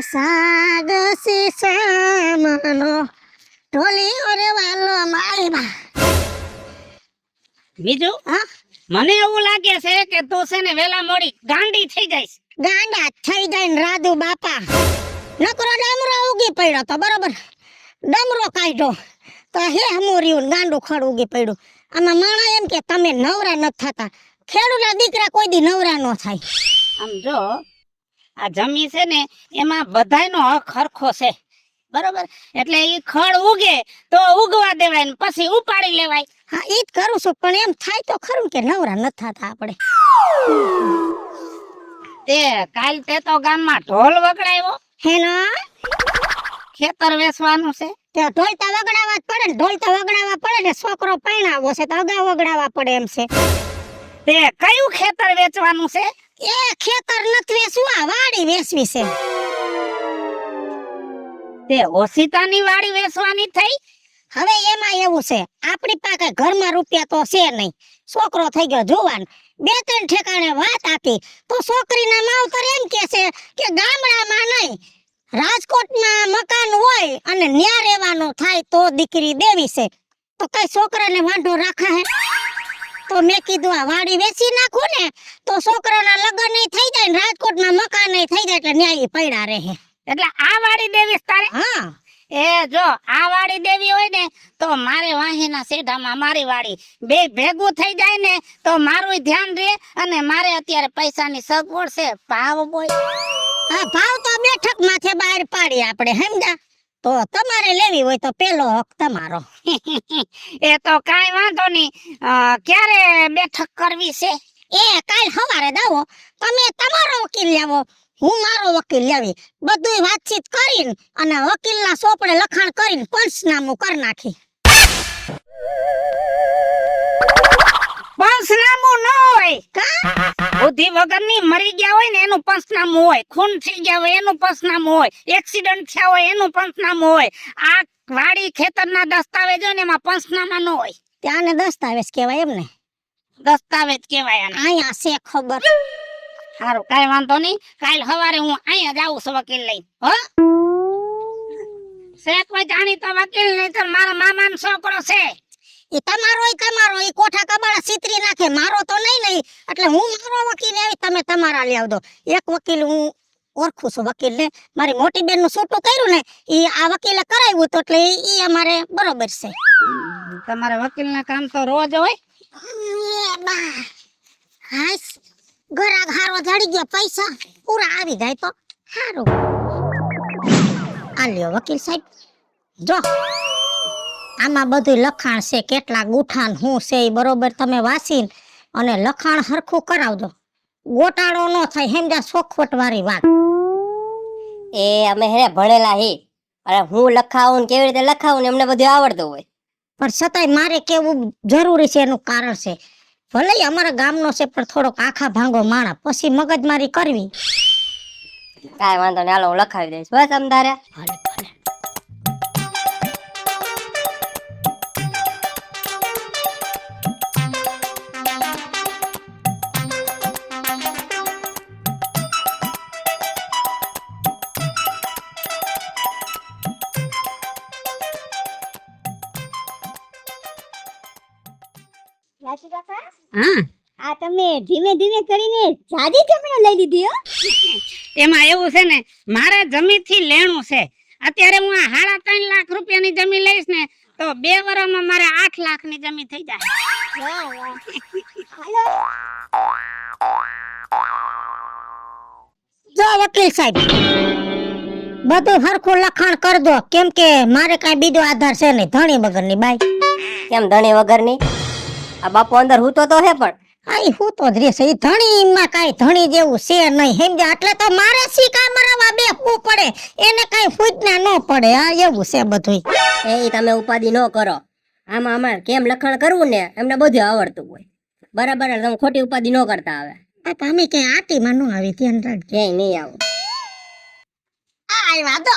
સાગ સીસામનો ઢોલી ઓરે વાલો મારી બા. બીજું હા, મને એવું લાગે છે કે તું છે ને વેલા મોડી ગાંડી થઈ જઈશ. ગાંડા થઈ જાય ને રાધુ બાપા. નકરો ડમરો ઉગી પડ્યો તો બરોબર, ડમરો કાઢ્યો તો હે હમોર્યું ગાંડું ખડ ઉગી પડ્યું. આમાં માણા એમ કે તમે નવરા ન થતા. ખેડૂના દીકરા કોઈ દી નવરા ન થાય. આમ જો આ જમી છે ને એમાં બધાયનો હક હરખો છે, બરોબર? એટલે ઈ ખડ ઉગે તો ઉગવા દેવાય ને પછી ઉપાડી લેવાય. હા, ઈ જ કરું છું, પણ એમ થાય તો ખરું કે નવરા ન થતા આપણે. તે કાલ તે તો ગામમાં ઢોલ વગડાવ્યો, હેના ખેતર વેચવાનું છે. તે ઢોલતા વગડાવવા જ પડે ને, ઢોલતા વગડાવવા પડે ને. છોકરો પરણાવો છે તો અગાઉ વગડાવવા પડે એમ છે. તે કયું ખેતર વેચવાનું છે? એ ખેતર નથી વેચવું, આ વાડી વેચવી છે. તે ઓશિતાની વાડી વેચવાની થઈ. હવે એમાં એવું છે, આપણી પાસે ઘરમાં રૂપિયા તો છે નહીં. છોકરો થઈ ગયો જુવાન, બે ત્રણ ઠેકાણે વાત આપી તો છોકરીના માવતર એમ કે છે કે ગામડામાં નહીં, રાજકોટમાં મકાન હોય અને ન્યા રહેવાનું થાય તો દીકરી દેવી છે. તો કઈ છોકરાને વાંઢો રાખા હે? તો મેં કીધું આ વાડી વેચી નાખું ને તો છોકરાના લગ્ન નહીં થઈ જાય ને રાજકોટમાં મકાન નહીં થઈ જાય, એટલે ન્યાય પડ્યા રહે. એટલે આ વાડી દેવી તારે? હા, એ જો આ વાડી દેવી હોય ને તો મારે વાહીના સેઢામાં મારી વાડી બે ભેગું થઈ જાય ને તો મારું ધ્યાન રહે. અને મારે અત્યારે પૈસાની સગવડ છે. ભાવ બોય હા, ભાવ તો બેઠક માથે બહાર પાડી આપણે, સમજ્યા? તો તમારે લેવી હોય તો પેલો હક તમારો. એ તો કાઈ વાંધો નહીં. ક્યારે બેઠક કરવી છે? એ કાલ સવારે દાવો, તમે તમારો વકીલ લાવો, હું મારો વકીલ લાવી, બધુંય વાતચીત કરીને અને વકીલના સોપડે લખાણ કરીને પંચનામું કરી નાખી. પંચનામું ન હોય, કા બુદ્ધિ વગરની મરી ગયા હોય ને એનું પંચનામું હોય, ખૂન થઈ ગયા હોય એનું પંચનામું હોય, એક્સિડન્ટ થયા હોય એનું પંચનામું હોય. આ વાડી ખેતરના દસ્તાવેજ હોય ને એમાં પંચનામા ન હોય. ત્યાંને દસ્તાવેજ કહેવાય એમ ને? દસ્તાવેજ કહેવાય આને. અહીંયા છે ખબર. સારું, કાઈ વાંધો નહીં. કાલ સવારે હું અહીંયા જ આવું છું વકીલ લઈને. હો છે કોઈ જાણીતો વકીલ નહીં તો મારા મામાનો છોકરો છે. એ તમારો એ કોઠા કબાડા સીતરી નાખે, મારો તો નહીં. એટલે હું મારો વકીલ આવી, તમે તમારા લઈ આવજો. એક વકીલ હું ઓળખું છું, વકીલને મારી મોટી બેન નું છૂટું કર્યું ને એ આ વકીલે કરાવ્યું તો એટલે એ અમારે બરોબર છે. તમારે વકીલના કામ તો રોજ હોય. હાશ, ગરાગ હારો જડી ગયો, પૈસા પૂરા આવી જાય તો હારું. આ લ્યો વકીલ સાહેબ, જો આમાં બધું લખાણ છે, કેટલા ગુઠાન હું છે એ બરોબર તમે વાંચીને અને લખાણ હરખું કરાવજો. ગોટાળો ન થાય, સમજા? ચોખવટ વાળી વાત. એ અમે હે ભણેલા હી, અને હું લખાવું ને કેવી રીતે લખાવું ને અમને બધું આવડતું હોય. પણ છતાંય મારે કેવું જરૂરી છે, એનું કારણ છે. ભલે અમારા ગામનો છે પણ થોડોક આખા ભાંગો માણા, પછી મગજમારી કરવી. કાંઈ વાંધો નહીં, હાલો હું લખાવી દઈશ. બસ અમદારે ભલે ભલે. રાજુ કાકા, હા, આ તમે ધીમે ધીમે કરીને જાજી જમીન લઈ લીધી હો. એમાં એવું છે ને, મારે જમીનથી લેણું છે. અત્યારે હું આ 3.5 લાખ રૂપિયાની જમીન લઈશ ને તો 2 વર્ષમાં મારે 8 લાખની જમીન થઈ જાય. વાહ વાહ. હાલો જો વકીલ સાહેબ, બધું હરખું લખાણ કર દો, કેમ કે મારે કાંઈ બીજો આધાર છે નહીં. ધણી વગરની બાઈ. કેમ ધણી વગરની? આ બાપુ અંદર હૂતો તો હે પણ આઈ હું તો જ રહેશે. ઈ ધણીમાં કાંઈ ધણી જેવું છે નહીં, સમજ્યા? એટલે તો મારે સિક્કા મરાવા બેસવું પડે, એને કાંઈ ફૂટના ન પડે. આ એવું છે બધું. એ તમે ઉપાધિ ન કરો. આમાં અમારે કેમ લખાણ કરવું ને એમને બધું આવડતું હોય. બરાબર, તમે ખોટી ઉપાધિ ન કરતા આવે. બાપા અમે ક્યાંય આટીમાં ન આવી, ધ્યાન રાખજો. ક્યાંય નહીં આવું. આવ્યા તો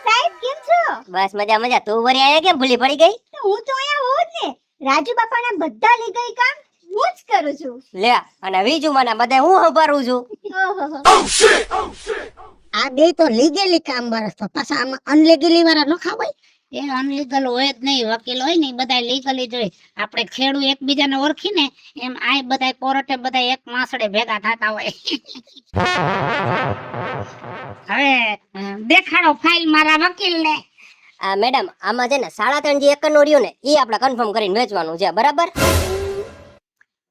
સાહેબ, કેમ છો? બસ મજા મજા. તું વરી આયા કેમ ભૂલી પડી ગઈ? હું તો અહીંયા હોત ને. રાજુ બાપાના બધા લઈ ગઈ કામ હું જ કરું છું. લે અને બીજું મને બધા હું સંભાળું છું. ઓહો. આ બે તો લીગેલી કામ બરસ તો પાછા આમાં અનલીગલી વાળા ન ખાવાય. એ અનલીગલ હોય જ નહીં, વકીલ હોય ને બધા લીગલી જ હોય. આપણે ખેડૂત એકબીજાને ઓળખીને એમ આ બધા કોર્ટે બધા એક માસડે ભેગા થતા હોય. હવે દેખાડો ફાઇલ મારા વકીલને. આ મેડમ આમાં છે ને 3.5 જે એકર નું રહ્યું ને એ આપણે કન્ફર્મ કરીને વેચવાનું છે, બરાબર?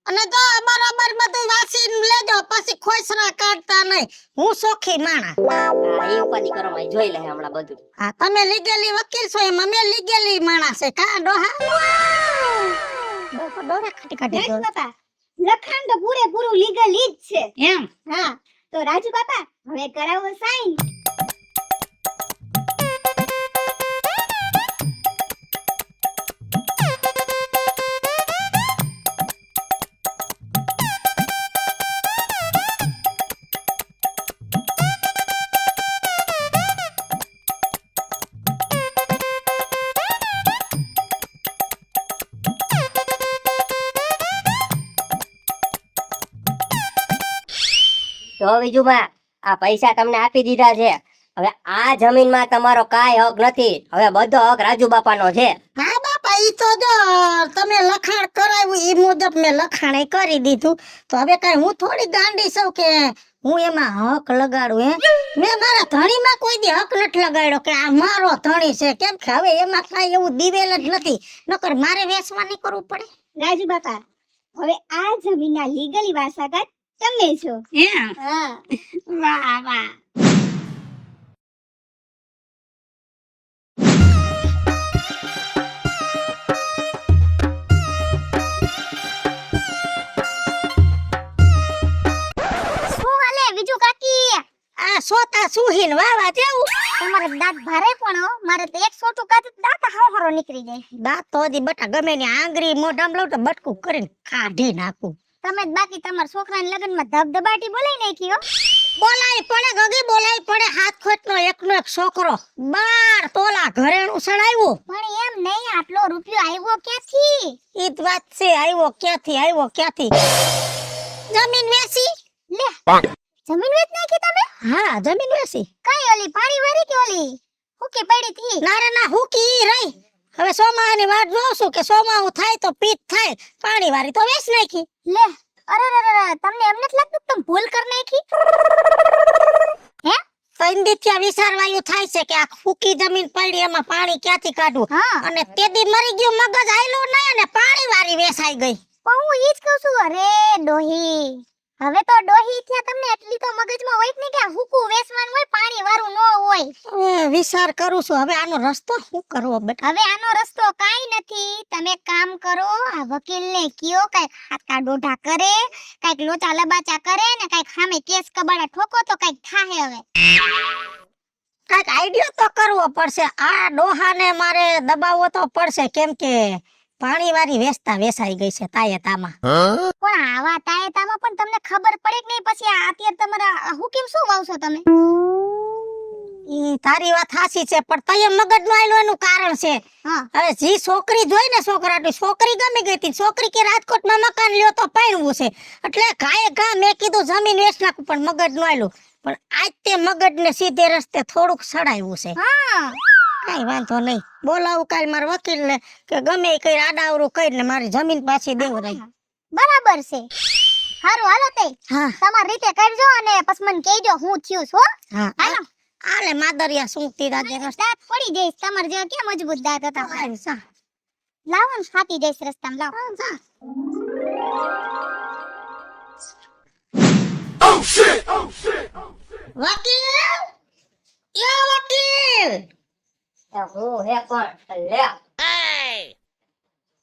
અને તો બરાબર બધું વાસીને લેજો, પછી ખોસરા કાઢતા નહીં. હું સોખી માણા. હા, એ ઉપાધિ કરો માં જોઈ લે હમણાં બધું. હા, તમે લીગેલી વકીલ છો એમ અમે લીગેલી માણસ છે કા ડોહા. ડોહા ખાટી ખાટી રાજુ ડોહા. બાપા, લખાણ તો પૂરેપૂરું લીગલ જ છે. એમ હા, તો રાજુ બાપા હવે કરાવો સાઈન. તો બીજું માં આ પૈસા તમને આપી દીધા છે. હવે આ જમીનમાં તમારો કાંઈ હક નથી. હવે બધો હક રાજુ બાપાનો છે. હા બાપા, ઈ તો જો તમે લખાણ કરાવ્યું ઈ મુજબ મેં લખાણ કરી દીધું. તો હવે કઈ હું થોડી ગાંડી છું કે હું એમાં હક લગાડું હે? મેં મારા ધણીમાં કોઈ દી હક નથી લગાડ્યો કે આ મારો ધણી છે, કેમ કે હવે એમાં કઈ એવું દિવેલ જ નથી. નકર મારે વેચવા નહીં કરવું પડે. રાજુ બાપા, હવે આ જમીનના લીગલી વારસાગત તમે છો. એમ હા. વાહ વાહ. શું હાલે બીજું કાકી? આ સોતા સુહીન વાવા જેવું. તમારે દાંત ભારે પણ હો. મારે તો એક સોટું કાઢું તો દાંત હારો નીકળી જાય. દાંત તો હજી બટા ગમે ની આંગળી મોઢામાં લઉં તો બટકું કરીને કાઢી નાખું. તમે જ બાકી તમારા છોકરાના લગ્નમાં ધબધબાટી બોલાઈ નાખી હો. બોલાય પડે ગગી, બોલાય પડે. હાથ ખોટનો એકનો એક છોકરો 12 તોલા ઘરેણું સડાવ્યું. પણ એમ નહીં, આટલો રૂપિયો આવ્યો ક્યાંથી? ઈ જ વાત છે, આવ્યો ક્યાંથી. જમીન વેચી. લે, જમીન વેચ નાખી તમે? હા, જમીન વેચી. કઈ ઓલી પાણી વાળી કે ઓલી હુકી પડી થી? ના રે ના, હુકી ઈ રહી. હવે સોમાહાની વાટ જોઉં છું કે સોમાહુ થાય તો પીત થાય. પાણી વાળી તો વેચ નાખી. લે, અરે તમને એમ નથી લાગતું કે તમે ભૂલ કરી નાખી? હે? સંદિત્યા વિચારવાયું થાય છે કે આ હુકી જમીન પડી એમાં પાણી ક્યાંથી કાઢું. હા, અને તેદી મરી ગયું, મગજ આયલું નહીં અને પાણી વાળી વેચાઈ ગઈ. પણ હું ઈ જ કહું છું. અરે ડોહી, હવે તો ડોહી થયા, તમને એટલી તો મગજમાં હોય જ નહીં કે આ હુકું વેચવાનું હોય, પાણી વાળું ન હોય. હવે વિચાર કરું છું, હવે આનો રસ્તો શું કરવો બેટા? હવે આનો રસ્તો કાઈ નથી. તમે એક કામ કરો, આ વકીલને કયો કઈક હાથા ડોઢા કરે, કઈક લોચા લબાચા કરે ને કઈક સામે કેસ કબાડા ઠોકો તો કઈક થાહે. હવે કાંઈક આઈડિયો તો કરવો પડશે. આ ડોહાને મારે દબાવવો તો પડશે, કેમ કે પાણી વાળી વેચાઈ ગઈ છે તાયતામાં. પણ આવા તાયતામાં પણ તમને ખબર પડે કે નહીં પછી આ અત્યારે તમારા હું કેમ શું વાવશો તમે? ઈ તારી વાત સાચી છે, પણ તય મગજ નો આયલો એનું કારણ છે. હા, હવે જી છોકરી જોઈ ને છોકરાની, છોકરી ગમી ગઈ હતી. છોકરી કે રાજકોટમાં મકાન લ્યો તો પરણવું છે, એટલે ઘા મેં કીધું જમીન વેચ નાખું, પણ મગજ નો આયલું. પણ આજ તે મગજને સીધે રસ્તે થોડુંક સડાવ્યું છે. હા, કઈ વાંધો નહીં, બોલાવું કાલ મારા વકીલને કે ગમે એ કઈ આડાવરું કરીને મારી જમીન પાછી દેવરાય. બરાબર છે. હારું, હાલો તે હા તમારી રીતે કરજો અને પછી મને કહેજો હું થયું છો. હા, હાલો. આલે માદરિયા સૂંઘતી રાજે રસ્તે. દાંત પડી જઈશ તમારે જેવા કેમ મજબૂત દાંત હતા. હાલ, જા. લાવો ને ફાટી જઈશ રસ્તામાં. લાવો. હા, જા. વકીલ, યા વકીલ. હું હે કોણ? લે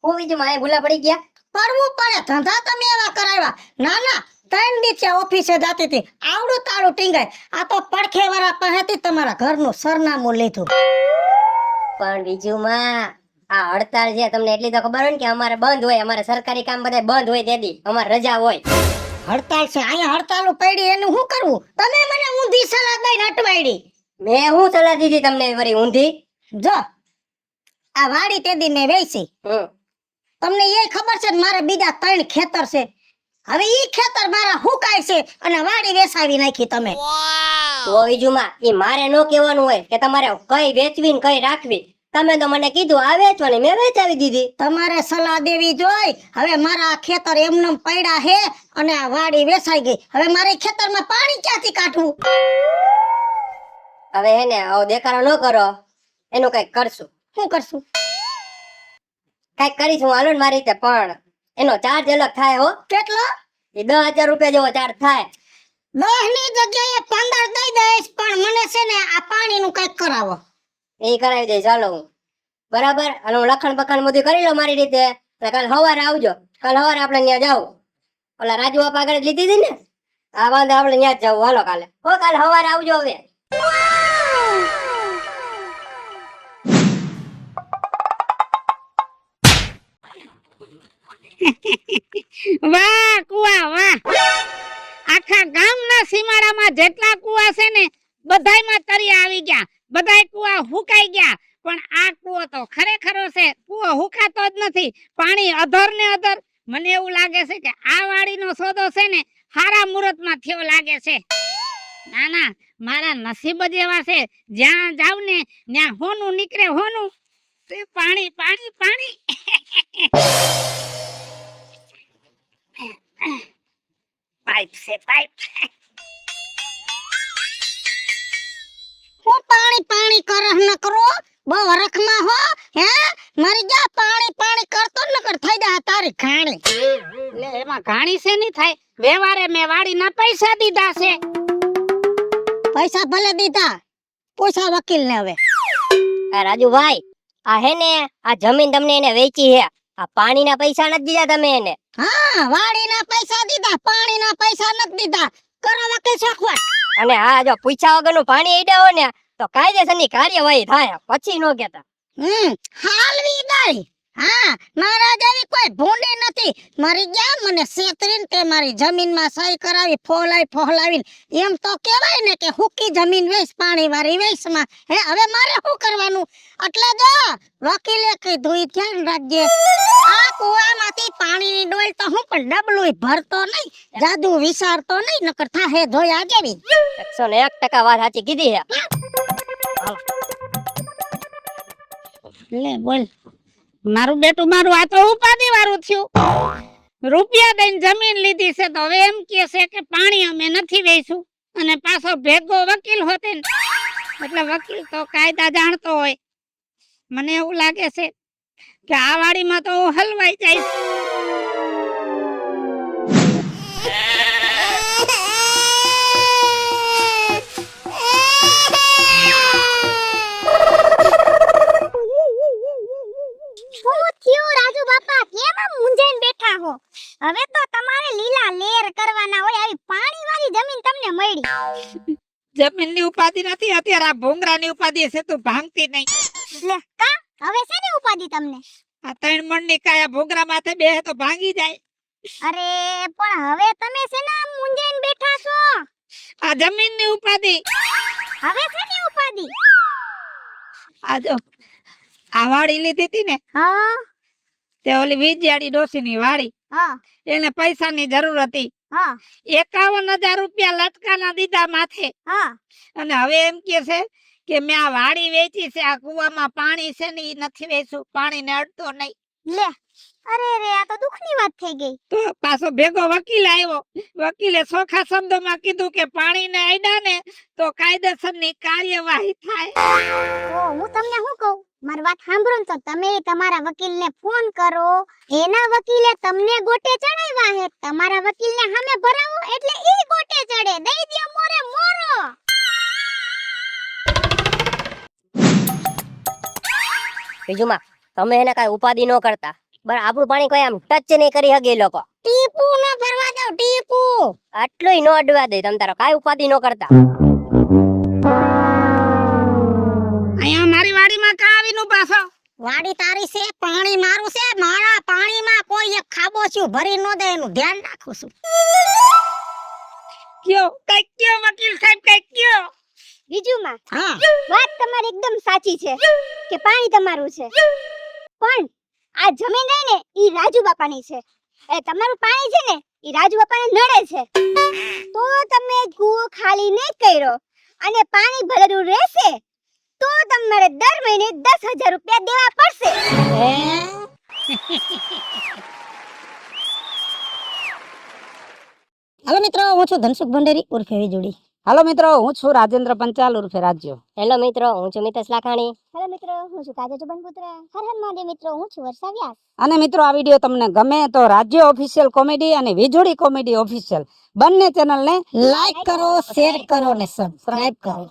હું બીજું માં ભૂલા પડી ગયા. પડવું પડે, ધંધા તમે એવા કરાવ્યા. ના ના, 3 દી થયા ઓફિસે જાતી હતી, આવડું તાળું ટીંગાય. આ તો પડખે વાળા પાસેથી તમારા ઘરનું સરનામું લીધું. પણ બીજું માં આ હડતાળ છે, તમને એટલી તો ખબર હોય ને કે અમારે બંધ હોય, અમારે સરકારી કામ બધા બંધ હોય, તેથી અમારે રજા હોય. હડતાલ છે, અહીંયા હડતાલું પડી એનું શું કરવું? તમે મને ઊંધી સલાહ દઈને અટવાડી. મેં હું સલાહ દીધી તમને વળી ઊંધી? જો આ વાડી તેદી મેં વેચી, હમ તમને એ ખબર છે ને મારે બીજા 3 ખેતર છે. હવે ઈ ખેતર મારા હુકાય છે અને વાડી વેસાવી નાખી તમે. તો બીજુમાં ઈ મારે નો કહેવાનું હોય કે તમારે કઈ વેચવી ને કઈ રાખવી. તમે તો મને કીધું આ વેચવાની, મેં વેચાવી દીધી. તમારે સલાહ દેવી જોઈ. હવે મારા ખેતર એમનેમ પડ્યા હે અને આ વાડી વેસાઈ ગઈ. હવે મારે ખેતરમાં પાણી ક્યાંથી કાઢવું? હવે હે ને આવો દેખાડો ન કરો, એનું કઈક કરશું. શું કરશું? કઈક કરીશું હાલો ને મારી રીતે, પણ એનો ચાર્જ અલગ થાય હો. કેટલો? એ 10,000 રૂપિયા જેવો ચાર્જ થાય. 10 ની જગ્યાએ 15 દઈ દઈશ, પણ મને છે ને આ પાણીનું કઈક કરાવો. એ કરાવી દઈશ ચાલો હું. બરાબર, અને હું લખણ બખણ બધું કરી લઉં મારી રીતે. એટલે કાલ સવારે આવજો. કાલ સવારે આપણે ત્યાં જાવ. ઓલા રાજુ બાપા આગળ જ લીધી હતી ને, આ વાંધે આપણે ત્યાં જ જવું. હાલો કાલે. હો કાલ સવારે આવજો હવે. વાહ કુવા વાહ! આખા ગામના સીમાડામાં જેટલા કુવા છે ને બધાયમાં તરિયા આવી ગયા, બધાય કુવા હુકાઈ ગયા. પણ આ કુવો તો ખરેખરો છે, કુવો હુકાતો જ નથી, પાણી અધર ને અધર. મને એવું લાગે છે કે આ વાડીનો સોદો છે ને હારા મુહૂર્તમાં થયો લાગે છે. ના ના, મારા નસીબ જ એવા છે, જ્યાં જાવ ને ત્યાં હોનું નીકળે, હોનું. તે પાણી પાણી પાણી. પાઇપ છે પાઇપ. હું પાણી પાણી કરહ ન કરો? બહુ રખમાં હો હે? મારી જા પાણી પાણી કરતો ન કર થઈ જાય તારી ઘાણી. લે એમાં ઘાણી છે નહીં થાય. વ્યવહારે મેં વાડીના પૈસા દીધા છે. પૈસા ભલે દીધા, પૂછા વકીલ ને. હવે આ રાજુભાઈ, આ હે ને આ જમીન તમને એને વેચી હે, આ પાણીના પૈસા નથી દીધા તમે એને. હા, વાડીના પૈસા દીધા, પાણીના પૈસા નથી દીધા. કરો વકીલ સખવટ. અને હા, જો પૂછ્યા વગરનું પાણી ઈડ્યા હોય ને તો કાયદેસરની કાર્યવાહી થાય, પછી નો કહેતા. હાલવી દઈ. હા, મારા જેવી કોઈ ભૂંડી નથી. મારી ગયા મને છેતરીને તે મારી જમીનમાં સહી કરાવી, ફોહલાવીને. એમ તો કહેવાય ને કે હુકી જમીન વેચ, પાણી વાળી વેચમાં. હે, હવે મારે શું કરવાનું? એટલે જો વકીલે કીધું ઈ ધ્યાન રાખજે. આ કુવામાંથી પાણીની ડોલ તો હું પણ ડબલું ભરતો નહીં, જાદુ વિચારતો નહીં, નકર થાહે ધોયા જેવી. 101% વાત સાચી કીધી હે. લે બોલ, મારું બેટું મારું આ તો ઉપાધિ વાળું થયું. રૂપિયા દઈને જમીન લીધી છે તો હવે એમ કહે છે કે પાણી અમે નથી વેચું, અને પાછો ભેગો વકીલ હોતે ને, એટલે વકીલ તો કાયદા જાણતો હોય. મને એવું લાગે છે કે આ વાડીમાં તો હું હલવાઈ જઈશ. શું થયું રાજુ બાપા, કેમ આમ મૂંઝાઈને બેઠા હો? હવે તો તમારે લીલા લેર કરવાના હોય. આવી પાણી વાળી જમીન તમને મળી. જમીનની ઉપાધિ નથી, અત્યારે આ ભોંગરાની ઉપાધિ છે. તું ભાંગતી નહીં. લે કા, હવે શેની ઉપાધિ તમને? આ 3 મણની કાયા ભોંગરા માથે બેહે તો ભાંગી જાય. અરે પણ હવે તમે શેના આમ મૂંઝાઈને બેઠા છો? આ જમીનની ઉપાધિ. હવે શેની ઉપાધિ? આ જો આ વાડી લીધી હતી ને, હા તે ઓલી વિજયાડી ડોસીની વાડી, હા એને પૈસાની જરૂર હતી. હા 51,000 રૂપિયા લટકાના દીધા માથે. હા અને હવે એમ કે છે કે મેં આ વાડી વેચી છે, આ કુવામાં પાણી છે ને ઈ નથી વેચું, પાણીને અડતો નહીં. લે, અરે રે, આ તો દુઃખની વાત થઈ ગઈ. તો પાછો ભેગો વકીલ આવ્યો. વકીલે ચોખ્ખા શબ્દોમાં કીધું કે પાણીને અડ્યા ને તો કાયદેસરની કાર્યવાહી થાય. ઓ, હું તમને શું કહું, મારી વાત સાંભળો ને તો તમે તમારા વકીલને ફોન કરો. એના વકીલે તમને ગોટે ચડાવ્યા હે, તમારા વકીલને સામે ભરાવો એટલે ઈ ગોટે ચડે. દઈ દે મોરે મોરો. બીજુમાં તમે એને કઈ ઉપાધિ ન કરતા, બરાબર? આપણું પાણી કોઈ આમ ટચ નહીં કરી શકે એ લોકો. ટીપુ ન ભરવા દો, ટીપુ. આટલું ન અડવા દે તમ તારો, કાઈ ઉપાધિ ન કરતા. અહીંયા મારી વાડીમાં કા આવીનું પાછો? વાડી તારી છે, પાણી મારું છે. મારા પાણીમાં કોઈ એક ખાબોચિયું ભરી ન દે, એનું ધ્યાન રાખું છું. કયો કઈ કયો વકીલ સાહેબ, કઈ કયો. બીજુમાં હા, વાત તમારી એકદમ સાચી છે કે પાણી તમારું છે, પણ આ આ જમીન રહી ને ઈ રાજુ બાપાની છે. એ તમારું પાણી છે ને ઈ રાજુ બાપાને નડે છે. તો તમે કૂવો ખાલી નહીં કર્યો અને પાણી ભરેલું રહેશે તો તમારે દર મહિને 10,000 રૂપિયા દેવા પડશે. હાલો મિત્રો, હું છું ધનસુખ ભંડેરી ઉર્ફે વીજળી. હાલો મિત્રો, હું છું રાજેન્દ્ર પંચાલ ઉર્ફે રાજ્યો. હેલો મિત્રો, હું છું મિતેશ લાખાણી. હેલો મિત્રો, હું છું કાજલ પુત્ર. હર હર મહાદેવ મિત્રો, હું છું વર્ષા વ્યાસ. અને મિત્રો, આ વિડીયો તમને ગમે તો રાજ્ય ઓફિશિયલ કોમેડી અને વીજળી કોમેડી ઓફિશિયલ બંને ચેનલને લાઈક કરો, શેર કરો ને સબસ્ક્રાઇબ કરો.